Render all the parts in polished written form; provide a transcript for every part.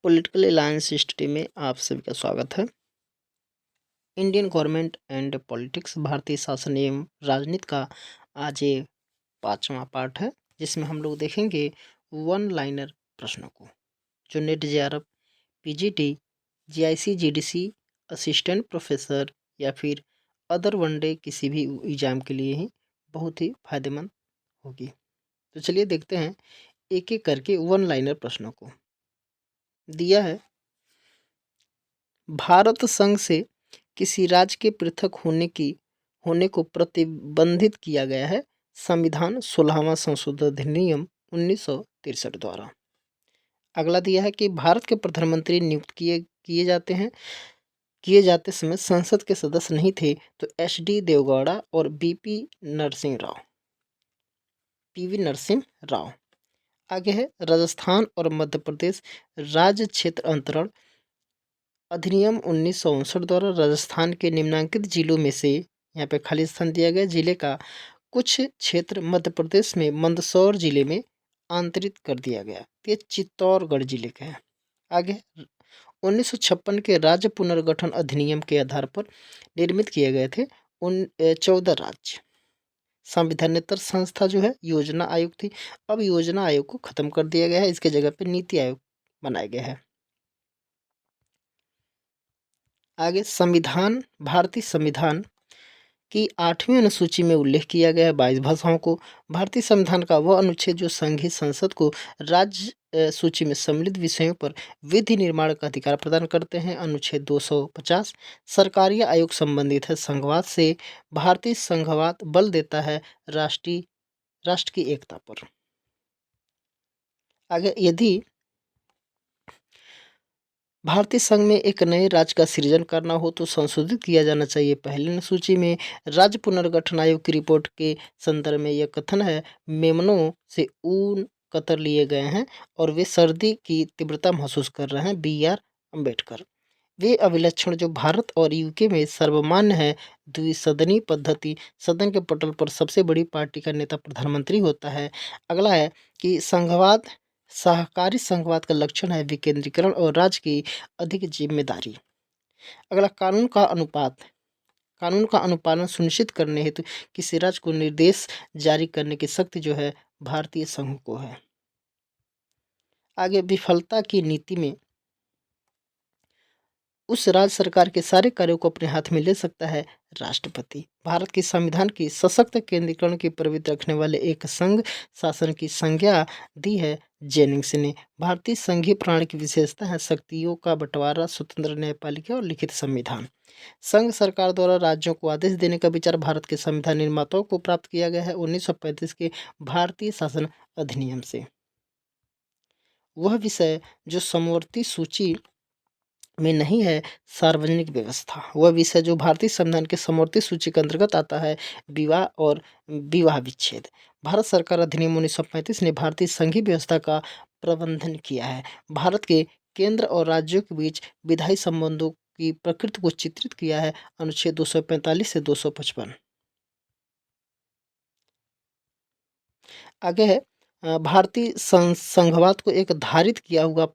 Political alliance study में आप सभी का स्वागत है। इंडियन गवर्नमेंट एंड पॉलिटिक्स, भारतीय शासन एवं राजनीति का आज ये 5वां पार्ट है, जिसमें हम लोग देखेंगे वन लाइनर प्रश्नों को, जो net JRF, PGT, GIC, GDC, assistant professor या फिर अदर वनडे किसी भी एग्जाम के लिए ही बहुत ही फायदेमंद होगी। तो चलिए देखते हैं एक एक करके वन लाइनर प्रश्नों को। दिया है, भारत संघ से किसी राज्य के पृथक होने को प्रतिबंधित किया गया है संविधान 16वां संशोधन अधिनियम 1963 द्वारा। अगला दिया है कि भारत के प्रधानमंत्री नियुक्त किए जाते समय संसद के सदस्य नहीं थे, तो एच.डी. देवगौड़ा और पीवी नरसिंह राव। आगे है, राजस्थान और मध्य प्रदेश राज्य क्षेत्र अंतरण अधिनियम 1959 द्वारा राजस्थान के निम्नलिखित जिलों में से, यहाँ पे खाली स्थान दिया गया, जिले का कुछ क्षेत्र मध्य प्रदेश में मंदसौर जिले में आंतरित कर दिया गया। ये चित्तौड़गढ़ जिले का है। आगे, 1956 के राज्य पुनर्गठन अधिनियम के आधार पर निर्मित किए गए थे 14 राज्य। संविधानेतर संस्था जो है योजना आयोग थी। अब योजना आयोग को खत्म कर दिया गया है, इसके जगह पे नीति आयोग बनाया गया है। आगे, भारतीय संविधान की 8वीं अनुसूची में उल्लेख किया गया है 22 भाषाओं को। भारतीय संविधान का वह अनुच्छेद जो संघीय संसद को राज्य सूची में सम्मिलित विषयों पर विधि निर्माण का अधिकार प्रदान करते हैं। अनुच्छेद 250 सरकारी आयोग संबंधित है संघवाद से। भारतीय संघवाद बल देता है राष्ट्र की एकता पर। आगे, यदि भारतीय संघ में एक नए राज्य का सृजन करना हो तो संशोधित किया जाना चाहिए पहली अनुसूची में। राज्य पुनर्गठन आयोग की रिपोर्ट के संदर्भ में यह कथन है, मेमनों से ऊन कतर लिए गए हैं और वे सर्दी की तीव्रता महसूस कर रहे हैं। बी.आर. अम्बेडकर। वे अभिलक्षण जो भारत और यूके में सर्वमान्य है, द्विसदनीय पद्धति, सदन के पटल पर सबसे बड़ी पार्टी का नेता प्रधानमंत्री होता है। अगला है कि सहकारी संघवाद का लक्षण है विकेंद्रीकरण और राज्य की अधिक जिम्मेदारी। अगला, कानून का अनुपालन सुनिश्चित करने हेतु किसी राज्य को निर्देश जारी करने की शक्ति जो है भारतीय संघ को है। आगे, विफलता की नीति में उस राज्य सरकार के सारे कार्यों को अपने हाथ में ले सकता है राष्ट्रपति। भारत के संविधान की सशक्त केंद्रीकरण की प्रवृत्ति रखने वाले एक संघ शासन की संज्ञा दी है जेनिंग्स ने। भारतीय संघीय प्रणाली की विशेषता है शक्तियों का बंटवारा, स्वतंत्र न्यायपालिका और लिखित संविधान। संघ सरकार द्वारा राज्यों को आदेश देने का विचार भारत के संविधान निर्माताओं को प्राप्त किया गया है 1935 के भारतीय शासन अधिनियम से। वह विषय जो समवर्ती सूची में नहीं है, सार्वजनिक व्यवस्था। वह विषय जो भारतीय संविधान के समवर्ती सूची के अंतर्गत आता है, विवाह और विवाह विच्छेद। भारत सरकार अधिनियम 1935 ने भारतीय संघीय व्यवस्था का प्रबंधन किया है। भारत के केंद्र और राज्यों के बीच विधायी संबंधों की प्रकृति को चित्रित किया है अनुच्छेद 245 से 255। आगे है, भारतीय संघवाद को एक धारित किया हुआ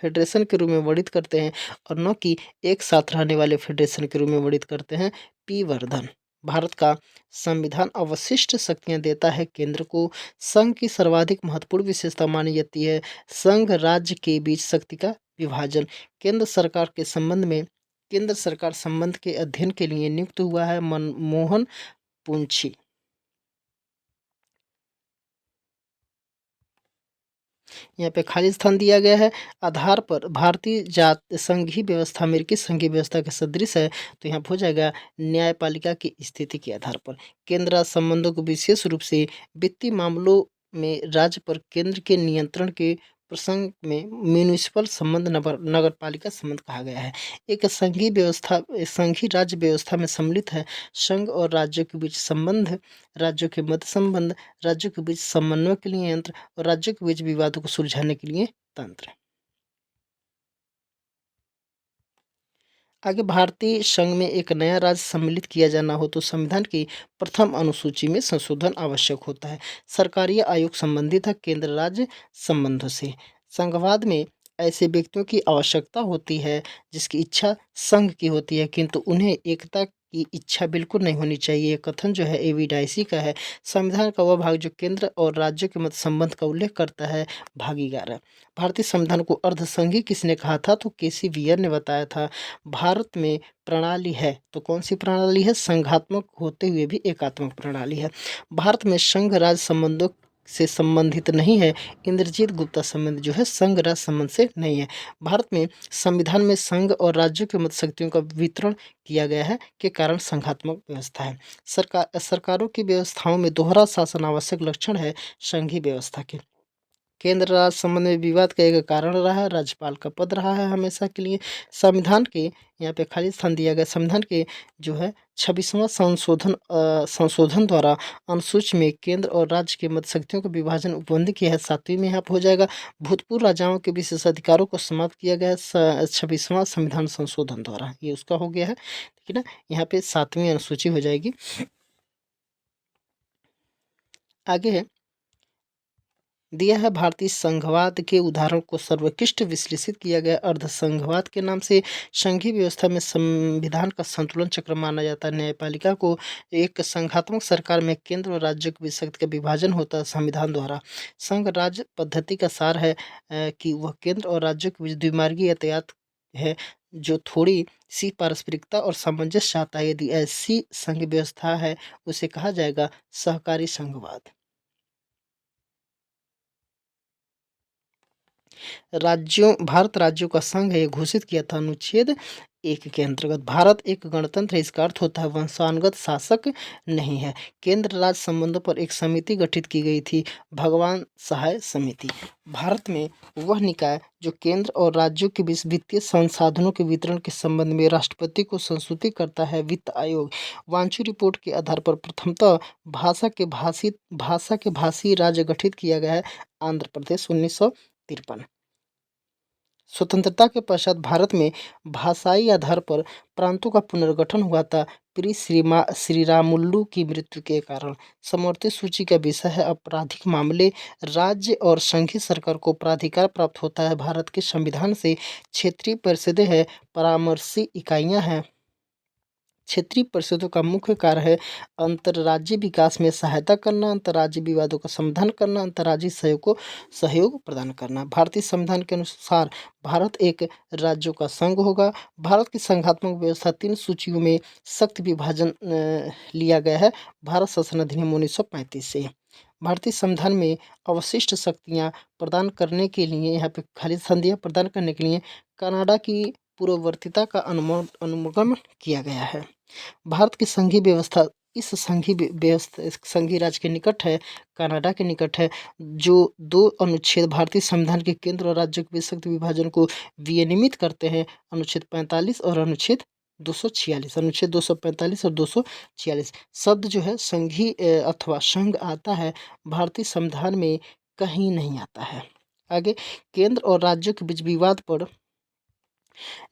फेडरेशन के रूप में वर्णित करते हैं और न कि एक साथ रहने वाले फेडरेशन के रूप में वर्णित करते हैं पी वर्धन। भारत का संविधान अवशिष्ट शक्तियां देता है केंद्र को। संघ की सर्वाधिक महत्वपूर्ण विशेषता मानी जाती है संघ राज्य के बीच शक्ति का विभाजन। केंद्र सरकार संबंध के अध्ययन के लिए नियुक्त हुआ है मनमोहन पुंछी। यहाँ पे खाली स्थान दिया गया है। आधार पर भारतीय संघीय व्यवस्था अमेरिकी संघीय व्यवस्था के सदृश है, तो यहाँ हो जाएगा न्यायपालिका की स्थिति के आधार पर। केंद्र राज्य संबंधों को विशेष रूप से वित्तीय मामलों में राज्य पर केंद्र के नियंत्रण के प्रसंग में म्यूनिसिपल संबंध नगर पालिका संबंध कहा गया है। एक संघीय राज्य व्यवस्था में सम्मिलित है संघ और राज्यों के बीच संबंध, राज्यों के मध्य संबंध, राज्यों के बीच समन्वय के लिए यंत्र और राज्यों के बीच विवादों को सुलझाने के लिए तंत्र। आगे, भारतीय संघ में एक नया राज्य सम्मिलित किया जाना हो तो संविधान की प्रथम अनुसूची में संशोधन आवश्यक होता है। सरकारी आयोग संबंधित है केंद्र राज्य संबंधों से। संघवाद में ऐसे व्यक्तियों की आवश्यकता होती है जिसकी इच्छा संघ की होती है, किंतु उन्हें एकता की इच्छा बिल्कुल नहीं होनी चाहिए। ये कथन जो है एवी डाइसी का है। संविधान का वह भाग जो केंद्र और राज्यों के मध्य संबंध का उल्लेख करता है, भाग 11। भारतीय संविधान को अर्धसंघी किसने कहा था? तो केसी वियर ने बताया था। भारत में प्रणाली है तो कौन सी प्रणाली है? संघात्मक होते हुए भी एकात्मक प्रणाली है। भारत में संघ राज्य संबंधों से संबंधित नहीं है। इंद्रजीत गुप्ता संबंध जो है संघ राज्य संबंध से नहीं है। भारत में संविधान में संघ और राज्यों के मध्य शक्तियों का वितरण किया गया है के कारण संघात्मक व्यवस्था है। सरकारों की व्यवस्थाओं में दोहरा शासन आवश्यक लक्षण है संघीय व्यवस्था के। केंद्र राज्य संबंध में विवाद का एक कारण रहा है, राज्यपाल का पद रहा है हमेशा के लिए। संविधान के यहाँ पे खाली स्थान दिया गया। संविधान के जो है 26वां संशोधन द्वारा अनुसूची में केंद्र और राज्य के मध्य शक्तियों का विभाजन उपबंध किया है। 7वीं में यहाँ पे हो जाएगा। भूतपूर्व राजाओं के विशेषाधिकारों को समाप्त किया गया है 26वां संविधान संशोधन द्वारा, ये उसका हो गया है, ठीक है ना। यहाँ पे 7वीं अनुसूची हो जाएगी। आगे है दिया है भारतीय संघवाद के उदाहरण को सर्वोत्कृष्ट विश्लेषित किया गया। अर्धसंघवाद के नाम से संघीय व्यवस्था में संविधान का संतुलन चक्र माना जाता है। न्यायपालिका को एक संघात्मक सरकार में केंद्र और राज्य की शक्ति का विभाजन होता है संविधान द्वारा। संघ राज्य पद्धति का सार है कि वह केंद्र और राज्यों के बीच द्विमार्गी यातायात है जो थोड़ी सी पारस्परिकता और सामंजस्य चाहता है। यदि ऐसी संघ व्यवस्था है उसे कहा जाएगा सहकारी संघवाद। भारत राज्यों का संघ है, ये घोषित किया था अनुच्छेद 1 के अंतर्गत। भारत एक गणतंत्र है, इसका अर्थ होता है वंशानुगत शासक नहीं है। केंद्र राज्य संबंधों पर एक समिति गठित की गई थी, भगवान सहाय समिति। भारत में वह निकाय जो केंद्र और राज्यों के बीच वित्तीय संसाधनों के वितरण के संबंध में राष्ट्रपति को संसूचित करता है, वित्त आयोग। वांचू रिपोर्ट के आधार पर प्रथमतः भाषा के भाषी राज्य गठित किया गया है, आंध्र प्रदेश 1953। स्वतंत्रता के पश्चात भारत में भाषाई आधार पर प्रांतों का पुनर्गठन हुआ था श्रीरामुलु की मृत्यु के कारण। समवर्ती सूची का विषय है आपराधिक मामले। राज्य और संघीय सरकार को प्राधिकार प्राप्त होता है भारत के संविधान से। क्षेत्रीय परिषदें हैं, परामर्शी इकाइयां हैं। क्षेत्रीय परिषदों का मुख्य कार्य है अंतर्राज्यीय विकास में सहायता करना, अंतर्राज्यीय विवादों का समाधान करना, अंतर्राज्यीय सहयोग प्रदान करना। भारतीय संविधान के अनुसार भारत एक राज्यों का संघ होगा। भारत की संघात्मक व्यवस्था 3 सूचियों में सख्त विभाजन लिया गया है भारत शासन अधिनियम 1935 से। भारतीय संविधान में अवशिष्ट शक्तियाँ प्रदान करने के लिए यहाँ पे खाली संधियाँ प्रदान करने के लिए कनाडा की पूर्ववर्तीता का अनुगमन किया गया है। भारत की संघीय व्यवस्था इस संघीय राज्य के निकट है, कनाडा के निकट है, जो 2 अनुच्छेद भारतीय संविधान के केंद्र और राज्यों के बीच शक्ति विभाजन को विनियमित करते हैं, अनुच्छेद 45 और अनुच्छेद 246। अनुच्छेद 245 और 246 शब्द जो है संघीय अथवा संघ आता है भारतीय संविधान में कहीं नहीं आता है। आगे केंद्र और राज्यों के बीच विवाद पर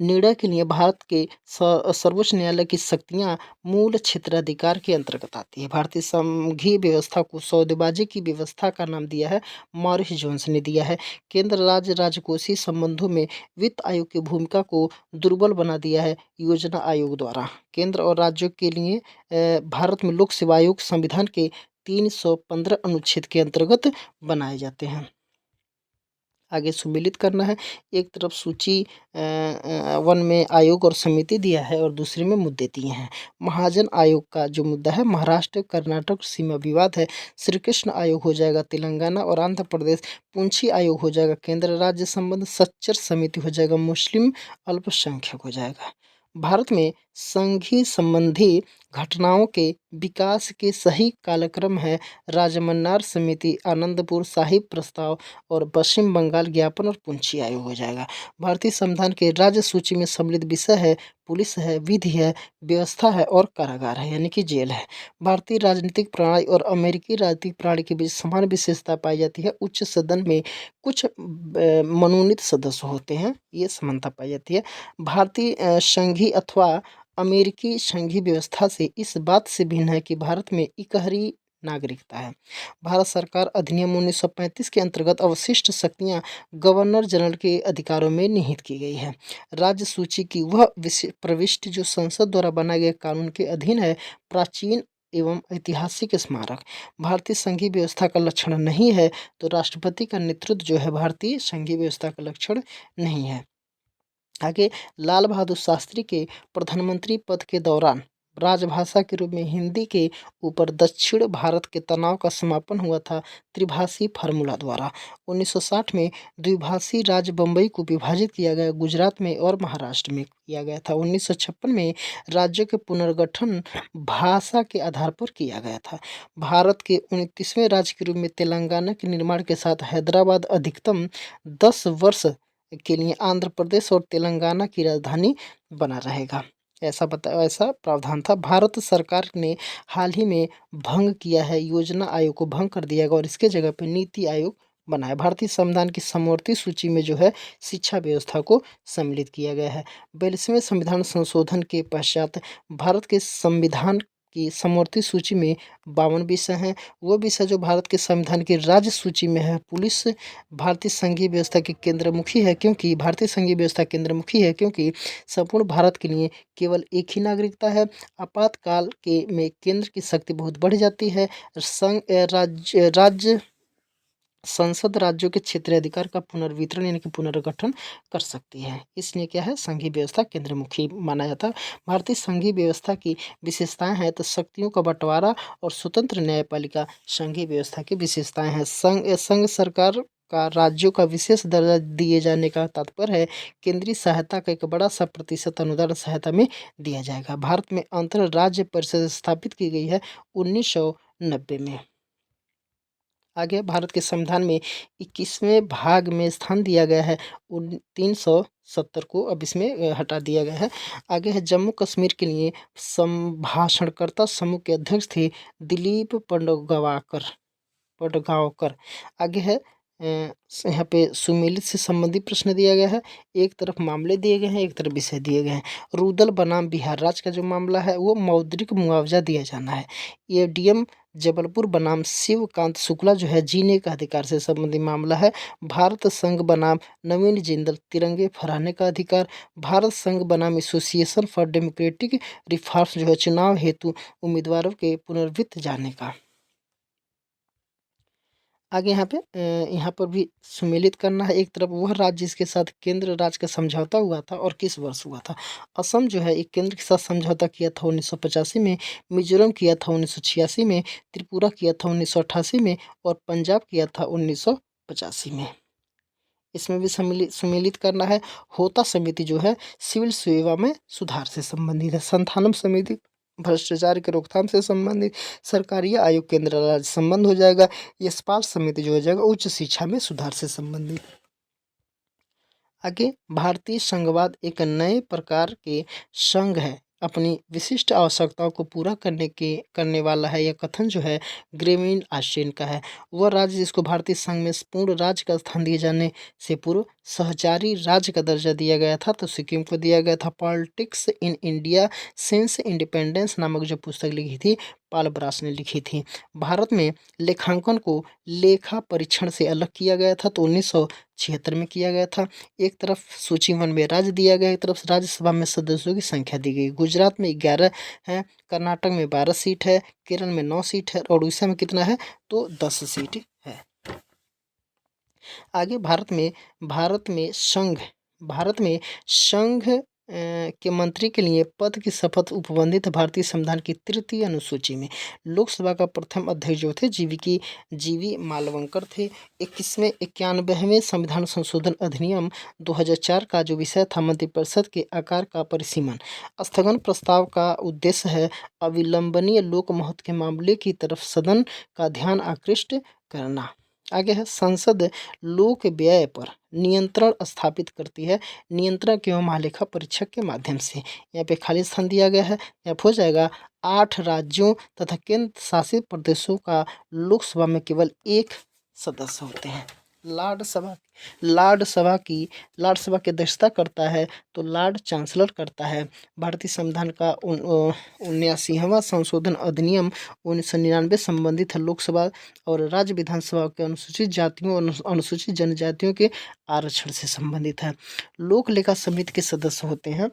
निर्णय के लिए भारत के सर्वोच्च न्यायालय की शक्तियां मूल क्षेत्राधिकार के अंतर्गत आती है। भारतीय संघीय व्यवस्था को सौदेबाजी की व्यवस्था का नाम दिया है, मॉरिस जोन्स ने दिया है। केंद्र राज्य राजकोषीय संबंधों में वित्त आयोग की भूमिका को दुर्बल बना दिया है योजना आयोग द्वारा। केंद्र और राज्यों के लिए भारत में लोक सेवा आयोग संविधान के 315 अनुच्छेद के अंतर्गत बनाए जाते हैं। आगे सुमेलित करना है। एक तरफ सूची 1 में आयोग और समिति दिया है और दूसरे में मुद्दे दिए हैं। महाजन आयोग का जो मुद्दा है महाराष्ट्र कर्नाटक सीमा विवाद है। श्री कृष्ण आयोग हो जाएगा तेलंगाना और आंध्र प्रदेश। पुंछी आयोग हो जाएगा केंद्र राज्य संबंध। सच्चर समिति हो जाएगा मुस्लिम अल्पसंख्यक हो जाएगा। भारत में संघीय संबंधी घटनाओं के विकास के सही कालक्रम है राजमन्नार समिति, आनंदपुर साहिब प्रस्ताव और पश्चिम बंगाल ज्ञापन और पुंछी आयोग हो जाएगा। भारतीय संविधान के राज्य सूची में सम्मिलित विषय है पुलिस है, विधि है, व्यवस्था है और कारागार है यानी कि जेल है। भारतीय राजनीतिक प्रणाली और अमेरिकी राजनीतिक प्रणाली के बीच समान विशेषता पाई जाती है। उच्च सदन में कुछ मनोनीत सदस्य होते हैं, ये समानता पाई जाती है। भारतीय संघीय अथवा अमेरिकी संघीय व्यवस्था से इस बात से भिन्न है कि भारत में इकहरी नागरिकता है। भारत सरकार अधिनियम 1935 के अंतर्गत अवशिष्ट शक्तियां गवर्नर जनरल के अधिकारों में निहित की गई है। राज्य सूची की वह प्रविष्टि जो संसद द्वारा बनाए गए कानून के अधीन है। प्राचीन एवं ऐतिहासिक स्मारक भारतीय संघीय व्यवस्था का लक्षण नहीं है, तो राष्ट्रपति का नेतृत्व जो है भारतीय संघीय व्यवस्था का लक्षण नहीं है। आगे, लाल बहादुर शास्त्री के प्रधानमंत्री पद के दौरान राजभाषा के रूप में हिंदी के ऊपर दक्षिण भारत के तनाव का समापन हुआ था त्रिभाषी फार्मूला द्वारा। 1960 में द्विभाषी राज्य बम्बई को विभाजित किया गया, गुजरात में और महाराष्ट्र में किया गया था। 1956 में राज्यों के पुनर्गठन भाषा के आधार पर किया गया था। भारत के 29वें राज्य के रूप में तेलंगाना के निर्माण के साथ हैदराबाद अधिकतम 10 वर्ष के लिए आंध्र प्रदेश और तेलंगाना की राजधानी बना रहेगा। ऐसा प्रावधान था। भारत सरकार ने हाल ही में भंग किया है, योजना आयोग को भंग कर दिया गया और इसके जगह पे नीति आयोग बनाया। भारतीय संविधान की समवर्ती सूची में जो है शिक्षा व्यवस्था को सम्मिलित किया गया है। 42वें संविधान संशोधन के पश्चात भारत के संविधान की समवर्ती सूची में 52 विषय हैं। वो विषय जो भारत के संविधान की राज्य सूची में है। पुलिस भारतीय संघीय व्यवस्था की केंद्रमुखी है, क्योंकि भारतीय संघीय व्यवस्था केंद्रमुखी है क्योंकि संपूर्ण भारत के लिए केवल एक ही नागरिकता है। आपातकाल के में केंद्र की शक्ति बहुत बढ़ जाती है। राज्य संसद राज्यों के क्षेत्रीय अधिकार का पुनर्वितरण यानी कि पुनर्गठन कर सकती है। इसलिए क्या है, संघीय व्यवस्था केंद्रमुखी माना जाता है। भारतीय संघीय व्यवस्था की विशेषताएं हैं तो शक्तियों का बंटवारा और स्वतंत्र न्यायपालिका संघीय व्यवस्था की विशेषताएं हैं। संघ सरकार का राज्यों का विशेष दर्जा दिए जाने का तात्पर्य है केंद्रीय सहायता का एक बड़ा सा प्रतिशत अनुदान सहायता में दिया जाएगा। भारत में अंतर राज्य परिषद स्थापित की गई है 1990 में। आगे, भारत के संविधान में 21वें भाग में स्थान दिया गया है 370 को, अब इसमें हटा दिया गया है। आगे है, जम्मू कश्मीर के लिए संभाषणकर्ता समूह के अध्यक्ष थे दिलीप पडगांवकर। आगे है, यहाँ पे सुमेलित से संबंधित प्रश्न दिया गया है। एक तरफ मामले दिए गए हैं, एक तरफ विषय दिए गए हैं। रुदल बनाम बिहार राज्य का जो मामला है वो मौद्रिक मुआवजा दिया जाना है। एडीएम जबलपुर बनाम शिवकांत शुक्ला जो है जीने का अधिकार से संबंधित मामला है। भारत संघ बनाम नवीन जिंदल तिरंगे फहराने का अधिकार। भारत संघ बनाम एसोसिएशन फॉर डेमोक्रेटिक रिफॉर्म्स जो है चुनाव हेतु उम्मीदवारों के पुनर्वित जाने का। आगे यहाँ पर भी सुमेलित करना है। एक तरफ वह राज्य जिसके साथ केंद्र राज्य का समझौता हुआ था और किस वर्ष हुआ था। असम जो है एक केंद्र के साथ समझौता किया था 1985 में, मिजोरम किया था 1986 में, त्रिपुरा किया था 1988 में और पंजाब किया था 1985 में। इसमें भी सुमेलित करना है। होता समिति जो है सिविल सेवा में सुधार से संबंधित है। संथानम समिति भ्रष्टाचार के रोकथाम से संबंधित। सरकारी आयोग केंद्र राज्य संबंध हो जाएगा। यशपाल समिति जो हो जाएगा उच्च शिक्षा में सुधार से संबंधित। आगे, भारतीय संघवाद एक नए प्रकार के संघ है, अपनी विशिष्ट आवश्यकताओं को पूरा करने वाला है। यह कथन जो है ग्रेमिन आस्टेन का है। वह राज्य जिसको भारतीय संघ में पूर्ण राज्य का स्थान दिए जाने से पूर्व सहचारी राज्य का दर्जा दिया गया था, तो सिक्किम को दिया गया था। Politics in India since independence नामक जो पुस्तक लिखी थी पाल ब्रास ने लिखी थी। भारत में लेखांकन को लेखा परीक्षण से अलग किया गया था, तो 1976 में किया गया था। एक तरफ सूची 1 में राज्य दिया गया, एक तरफ राज्यसभा में सदस्यों की संख्या दी गई। गुजरात में 11 है, कर्नाटक में 12 सीट है, केरल में 9 सीट है और उड़ीसा में कितना है, तो 10 सीट है। आगे, भारत में संघ के मंत्री के लिए पद की शपथ उपबंधित भारतीय संविधान की तृतीय अनुसूची में। लोकसभा का प्रथम अध्यक्ष जो थे जीवी मालवंकर थे। 91वें संविधान संशोधन अधिनियम 2004 का जो विषय था मंत्रिपरिषद के आकार का परिसीमन। स्थगन प्रस्ताव का उद्देश्य है अविलंबनीय लोक महत्व के मामले की तरफ सदन का ध्यान आकृष्ट करना। आगे है, संसद लोक व्यय पर नियंत्रण स्थापित करती है नियंत्रक एवं महालेखा परीक्षक के माध्यम से। यहाँ पे खाली स्थान दिया गया है। यहाँ हो जाएगा 8 राज्यों तथा केंद्र शासित प्रदेशों का लोकसभा में केवल 1 सदस्य होते हैं। लॉर्ड सभा लॉर्ड सभा की अध्यक्षता करता है तो लॉर्ड चांसलर करता है। भारतीय संविधान का 79वां संशोधन अधिनियम 1999 संबंधित है लोकसभा और राज्य विधानसभा के अनुसूचित जातियों और अनुसूचित जनजातियों के आरक्षण से संबंधित है। लोक लेखा समिति के सदस्य होते हैं,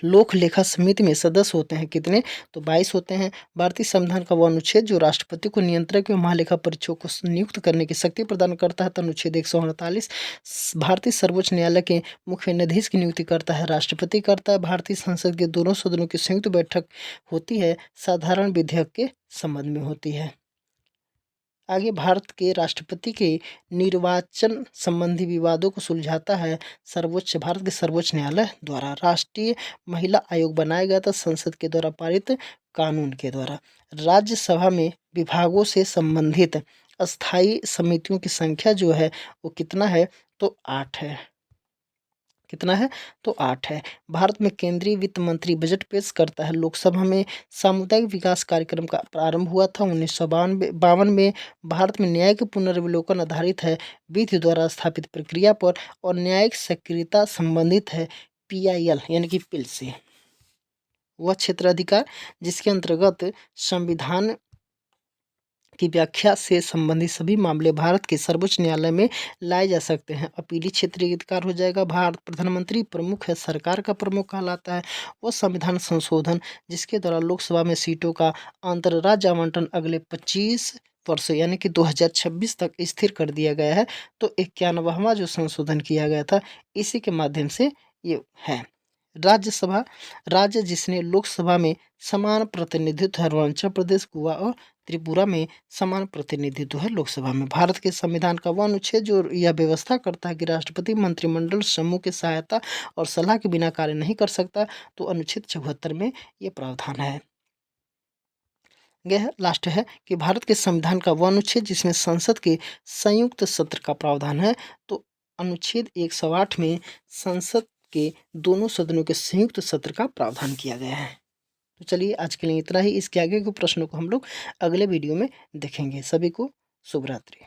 लोक लेखा समिति में सदस्य होते हैं कितने, तो 22 होते हैं। भारतीय संविधान का वो अनुच्छेद जो राष्ट्रपति को नियंत्रक एवं महालेखा परीक्षकों को नियुक्त करने की शक्ति प्रदान करता है तो अनुच्छेद 148। भारतीय सर्वोच्च न्यायालय के मुख्य न्यायाधीश की नियुक्ति करता है राष्ट्रपति करता है। भारतीय संसद के दोनों सदनों की संयुक्त बैठक होती है, साधारण विधेयक के संबंध में होती है। आगे भारत के राष्ट्रपति के निर्वाचन संबंधी विवादों को सुलझाता है भारत के सर्वोच्च न्यायालय द्वारा। राष्ट्रीय महिला आयोग बनाया गया था संसद के द्वारा पारित कानून के द्वारा। राज्यसभा में विभागों से संबंधित अस्थायी समितियों की संख्या जो है वो कितना है, तो 8 है। कितना है, तो 8 है। भारत में केंद्रीय वित्त मंत्री बजट पेश करता है। लोकसभा में सामुदायिक विकास कार्यक्रम का प्रारंभ हुआ था 1952 में। भारत में न्यायिक पुनर्विलोकन आधारित है विधि द्वारा स्थापित प्रक्रिया पर और न्यायिक सक्रियता संबंधित है PIL यानी कि पिल से। वह क्षेत्राधिकार जिसके अंतर्गत संविधान की व्याख्या से संबंधित सभी मामले भारत के सर्वोच्च न्यायालय में लाए जा सकते हैं। अपीली क्षेत्रीय अधिकार हो जाएगा। भारत प्रधानमंत्री प्रमुख है, सरकार का प्रमुख कहलाता है। वो संविधान संशोधन जिसके द्वारा लोकसभा में सीटों का अंतर्राज्य आवंटन अगले 25 वर्ष यानी कि 2026 तक स्थिर कर दिया गया है। तो 91वां जो संशोधन किया गया था इसी के माध्यम से ये है। राज्यसभा राज्य जिसने लोकसभा में समान प्रतिनिधित्व है, अरुणाचल प्रदेश, गोवा और त्रिपुरा में समान प्रतिनिधित्व है लोकसभा में। भारत के संविधान का वह अनुच्छेद जो यह व्यवस्था करता है कि राष्ट्रपति मंत्रिमंडल समूह की सहायता और सलाह के बिना कार्य नहीं कर सकता, तो अनुच्छेद 74 में ये प्रावधान है। यह लास्ट है कि भारत के संविधान का वह अनुच्छेद जिसमें संसद के संयुक्त सत्र का प्रावधान है, तो अनुच्छेद 108 में संसद के दोनों सदनों के संयुक्त सत्र का प्रावधान किया गया है। तो चलिए आज के लिए इतना ही। इसके आगे के प्रश्नों को हम लोग अगले वीडियो में देखेंगे। सभी को शुभ रात्रि।